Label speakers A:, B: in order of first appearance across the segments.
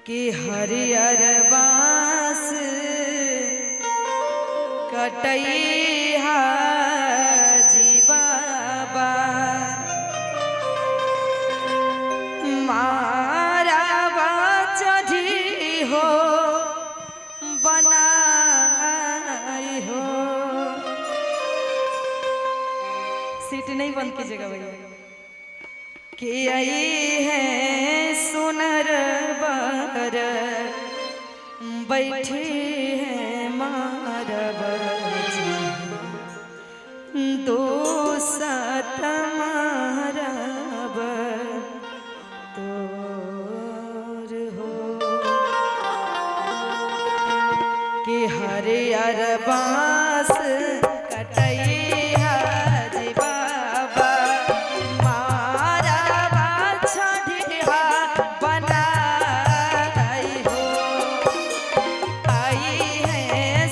A: कि हरियर बांस कटैया जी बाबा मारावा चढ़ी हो बनाई हो। सीट नहीं बंद कीजिएगा भैया। कि आई है सुनर बर बैठी है मारब दो सत मारब तोर हो। कि हरियर बांस कटैया जी बाबा मारवा चढ़िया बनाई हो। आई है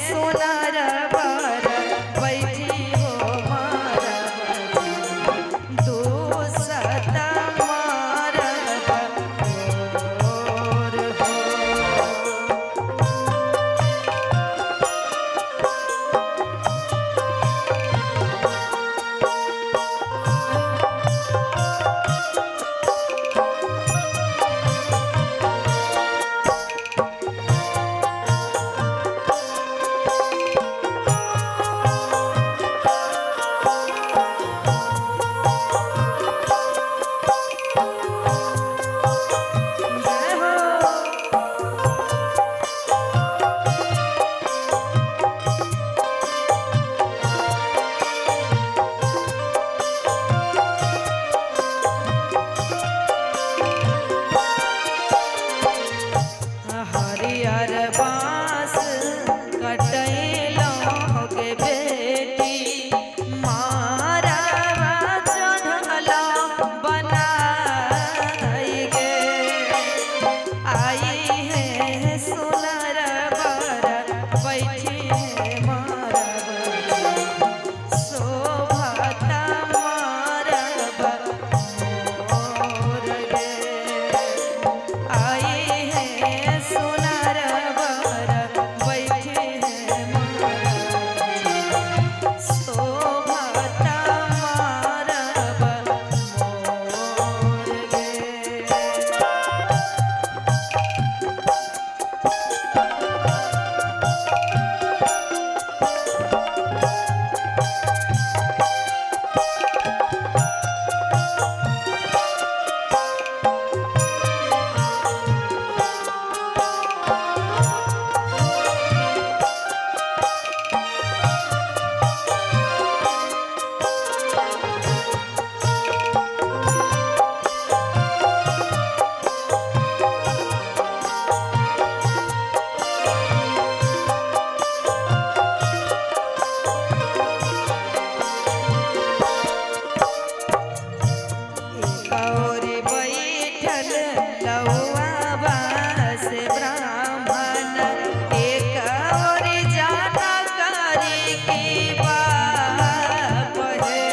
A: सुनर बर बैठी हो मारब दो सत मारब तोर हो। हरियर बांस कटैलों के बेटी मारवा चढ़ला बनाई गे। आई है सुनर बर बैठी है मारब शोभता मारब मोर गे। आई है सुनर बर बैठी है मारब शोभता मारब मोर गे। गौरी बैठल लौआ बास ब्राह्मण एक और जाना करी की बाप है।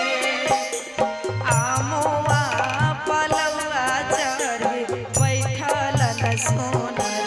A: आमुआ पलवा चढ़ बैठल सोनर